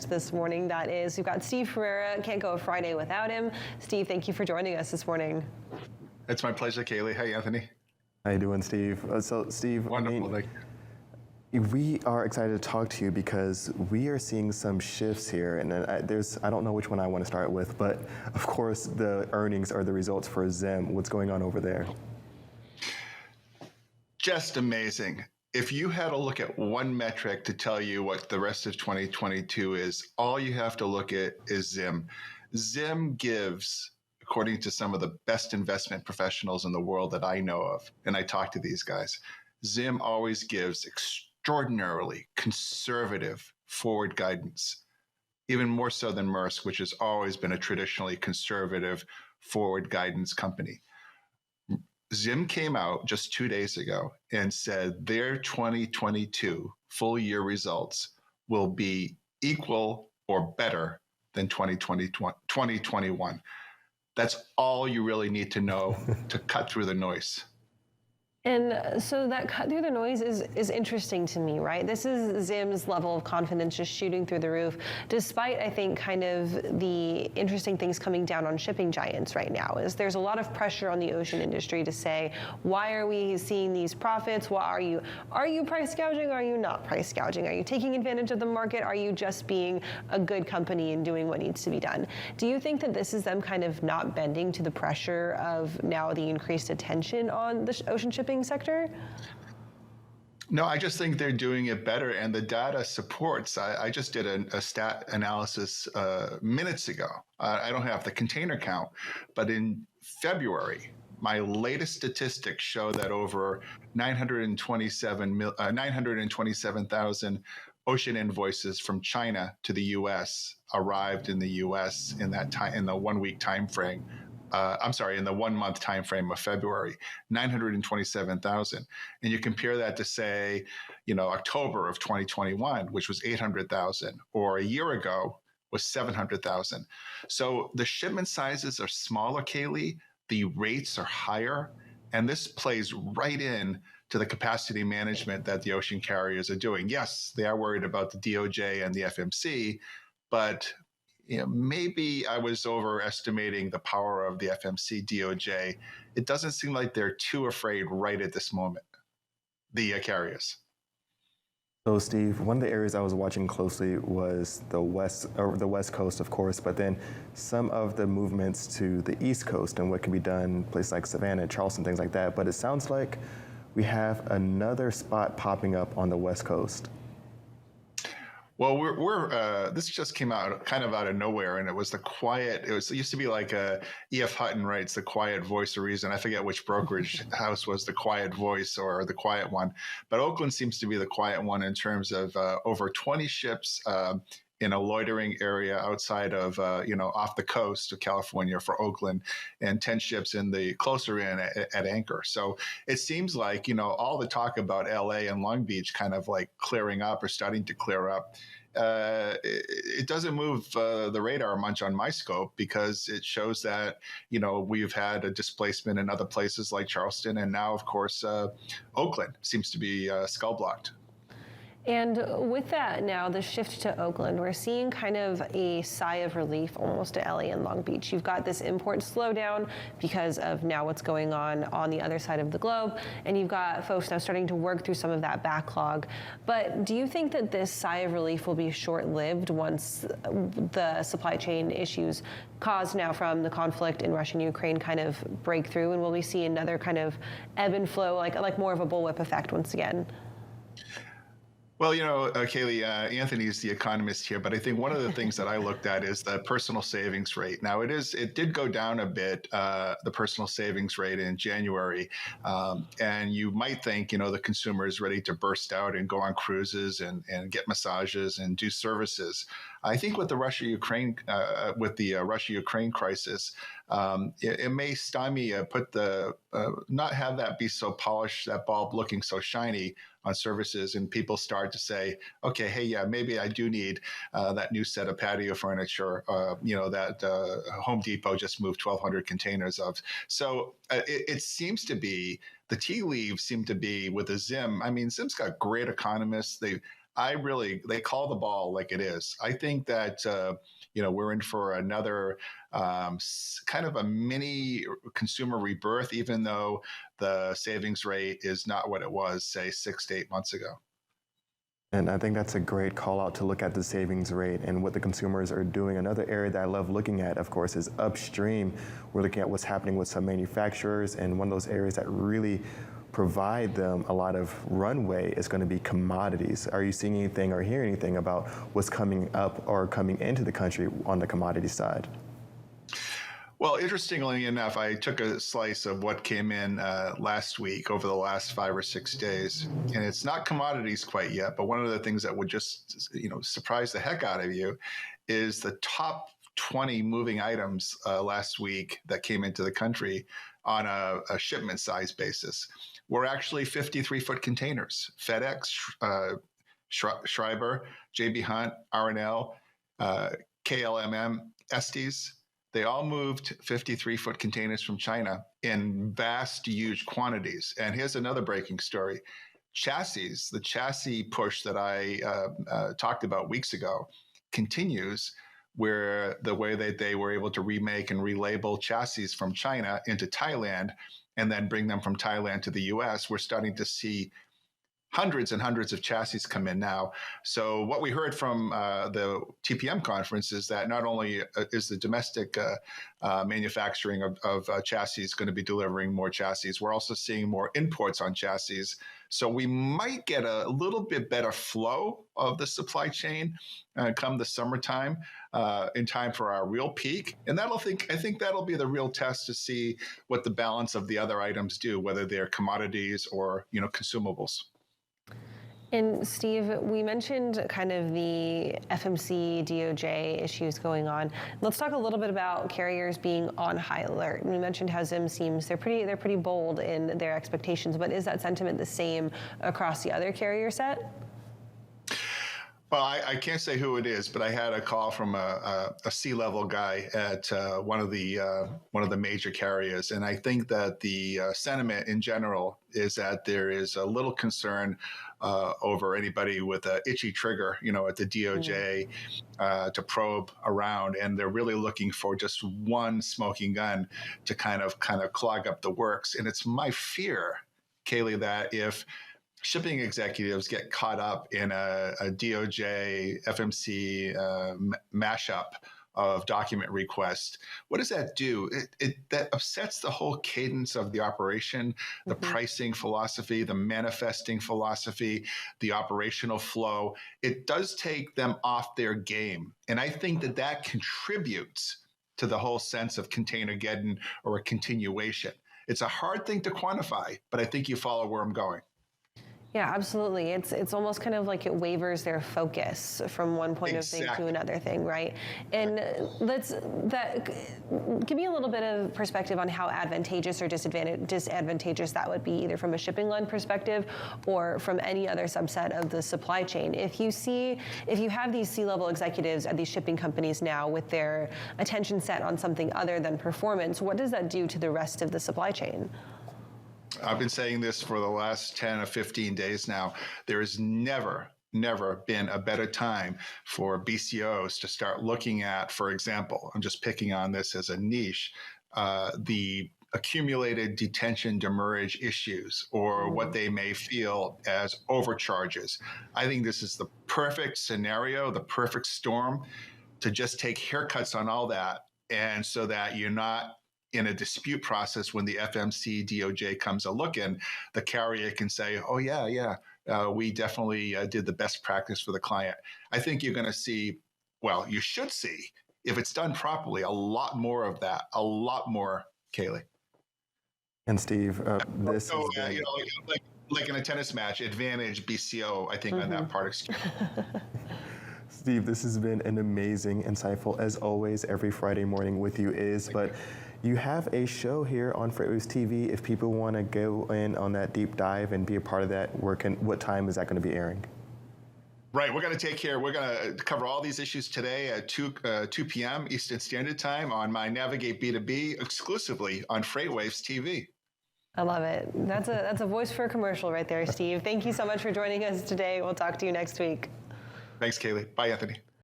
guest this morning. That is, we've got Steve Ferreira. Can't go a Friday without him. Steve, thank you for joining us this morning. It's my pleasure, Kaylee. Hey, Anthony. How you doing, Steve? So, Steve, Wonderful. We are excited to talk to you because we are seeing some shifts here, and I don't know which one I want to start with, but of course the earnings are the results for Zim. What's going on over there? Just amazing. If you had to look at one metric to tell you what the rest of 2022 is, all you have to look at is Zim. Zim gives, according to some of the best investment professionals in the world that I know of, and I talk to these guys, Zim always gives extraordinarily conservative forward guidance, even more so than Maersk, which has always been a traditionally conservative forward guidance company. Zim came out just 2 days ago and said their 2022 full year results will be equal or better than 2021. That's all you really need to know to cut through the noise. And so that cut through the noise is interesting to me, right? This is Zim's level of confidence just shooting through the roof, despite, I think, kind of the interesting things coming down on shipping giants right now. Is there's a lot of pressure on the ocean industry to say, why are we seeing these profits? Why are you price gouging? Are you not price gouging? Are you taking advantage of the market? Are you just being a good company and doing what needs to be done? Do you think that this is them kind of not bending to the pressure of now the increased attention on the ocean shipping sector? No, I just think they're doing it better, and the data supports. I just did a stat analysis minutes ago. I don't have the container count, but in February, my latest statistics show that over 927,000 ocean invoices from China to the U.S. arrived in the U.S. in that time, in the 1 week time frame. In the 1 month time frame of February, 927,000. And you compare that to, say, October of 2021, which was 800,000, or a year ago was 700,000. So the shipment sizes are smaller, Kaylee, the rates are higher, and this plays right in to the capacity management that the ocean carriers are doing. Yes, they are worried about the DOJ and the FMC, but maybe I was overestimating the power of the FMC DOJ. It doesn't seem like they're too afraid right at this moment, the carriers. So, Steve, one of the areas I was watching closely was the West Coast, of course, but then some of the movements to the East Coast and what can be done, places like Savannah, Charleston, things like that. But it sounds like we have another spot popping up on the West Coast. Well, this just came out kind of out of nowhere, and it was it used to be like E.F. Hutton writes The Quiet Voice of Reason. I forget which brokerage house was the quiet voice or the quiet one, but Oakland seems to be the quiet one in terms of over 20 ships in a loitering area outside of, off the coast of California for Oakland, and 10 ships in the closer in at anchor. So it seems like, all the talk about LA and Long Beach kind of like clearing up or starting to clear up. It doesn't move the radar much on my scope, because it shows that, we've had a displacement in other places like Charleston, and now, of course, Oakland seems to be skull blocked. And with that now, the shift to Oakland, we're seeing kind of a sigh of relief almost to LA and Long Beach. You've got this import slowdown because of now what's going on the other side of the globe, and you've got folks now starting to work through some of that backlog. But do you think that this sigh of relief will be short-lived once the supply chain issues caused now from the conflict in Russia and Ukraine kind of break through, and will we see another kind of ebb and flow, like more of a bullwhip effect once again? Well, Kaylee, Anthony's the economist here, but I think one of the things that I looked at is the personal savings rate. Now, it did go down a bit, the personal savings rate in January, and you might think, the consumer is ready to burst out and go on cruises and get massages and do services. I think with the Russia-Ukraine crisis, it may stymie, not have that be so polished, that bulb looking so shiny on services, and people start to say, okay, hey, yeah, maybe I do need that new set of patio furniture, that Home Depot just moved 1,200 containers of. So it seems to be, the tea leaves seem to be with the Zim. I mean, Zim's got great economists. they call the ball like it is. I think that, we're in for another kind of a mini consumer rebirth, even though the savings rate is not what it was, say, 6 to 8 months ago. And I think that's a great call out to look at the savings rate and what the consumers are doing. Another area that I love looking at, of course, is upstream. We're looking at what's happening with some manufacturers, and one of those areas that really provide them a lot of runway is going to be commodities. Are you seeing anything or hearing anything about what's coming up or coming into the country on the commodity side? Well, interestingly enough, I took a slice of what came in last week over the last 5 or 6 days, and it's not commodities quite yet. But one of the things that would just, surprise the heck out of you is the top 20 moving items last week that came into the country on a shipment size basis were actually 53-foot containers. FedEx, Schreiber, JB Hunt, R&L, KLMM, Estes. They all moved 53-foot containers from China in vast, huge quantities. And here's another breaking story. The chassis push that I talked about weeks ago continues, where the way that they were able to remake and relabel chassis from China into Thailand and then bring them from Thailand to the US, we're starting to see hundreds and hundreds of chassis come in now. So what we heard from the TPM conference is that not only is the domestic manufacturing of chassis going to be delivering more chassis, we're also seeing more imports on chassis. So we might get a little bit better flow of the supply chain come the summertime in time for our real peak. And I think that'll be the real test to see what the balance of the other items do, whether they're commodities or, consumables. And Steve, we mentioned kind of the FMC DOJ issues going on. Let's talk a little bit about carriers being on high alert. We mentioned how Zim seems they're pretty bold in their expectations, but is that sentiment the same across the other carrier set? Well, I can't say who it is, but I had a call from a C-level guy at one of the major carriers, and I think that the sentiment in general is that there is a little concern over anybody with an itchy trigger, at the DOJ to probe around, and they're really looking for just one smoking gun to kind of clog up the works. And it's my fear, Kaylee, that if shipping executives get caught up in a DOJ, FMC mashup of document requests, what does that do? That upsets the whole cadence of the operation, the pricing philosophy, the manifesting philosophy, the operational flow. It does take them off their game. And I think that contributes to the whole sense of containergeddon or a continuation. It's a hard thing to quantify, but I think you follow where I'm going. Yeah, absolutely. It's almost kind of like it wavers their focus from one point of thing to another thing, right? And give me a little bit of perspective on how advantageous or disadvantageous that would be, either from a shipping line perspective or from any other subset of the supply chain. If you have these C-level executives at these shipping companies now with their attention set on something other than performance, what does that do to the rest of the supply chain? I've been saying this for the last 10 or 15 days now. There has never been a better time for BCOs to start looking at, for example, I'm just picking on this as a niche, the accumulated detention demurrage issues or what they may feel as overcharges. I think this is the perfect scenario, the perfect storm to just take haircuts on all that, and so that you're not in a dispute process when the FMC DOJ comes a look in, the carrier can say, oh, yeah, we definitely did the best practice for the client. I think you're going to see, well, you should see, if it's done properly, a lot more of that, a lot more, Kaylee. And Steve, this is like in a tennis match, advantage BCO, I think, on that part. Steve, this has been an amazing, insightful, as always, every Friday morning with you but you have a show here on FreightWaves TV. If people want to go in on that deep dive and be a part of that, what time is that going to be airing? Right, we're going to take care. We're going to cover all these issues today at 2 p.m. Eastern Standard Time on my Navigate B2B, exclusively on FreightWaves TV. I love it. That's a voice for a commercial right there, Steve. Thank you so much for joining us today. We'll talk to you next week. Thanks, Kaylee. Bye, Anthony.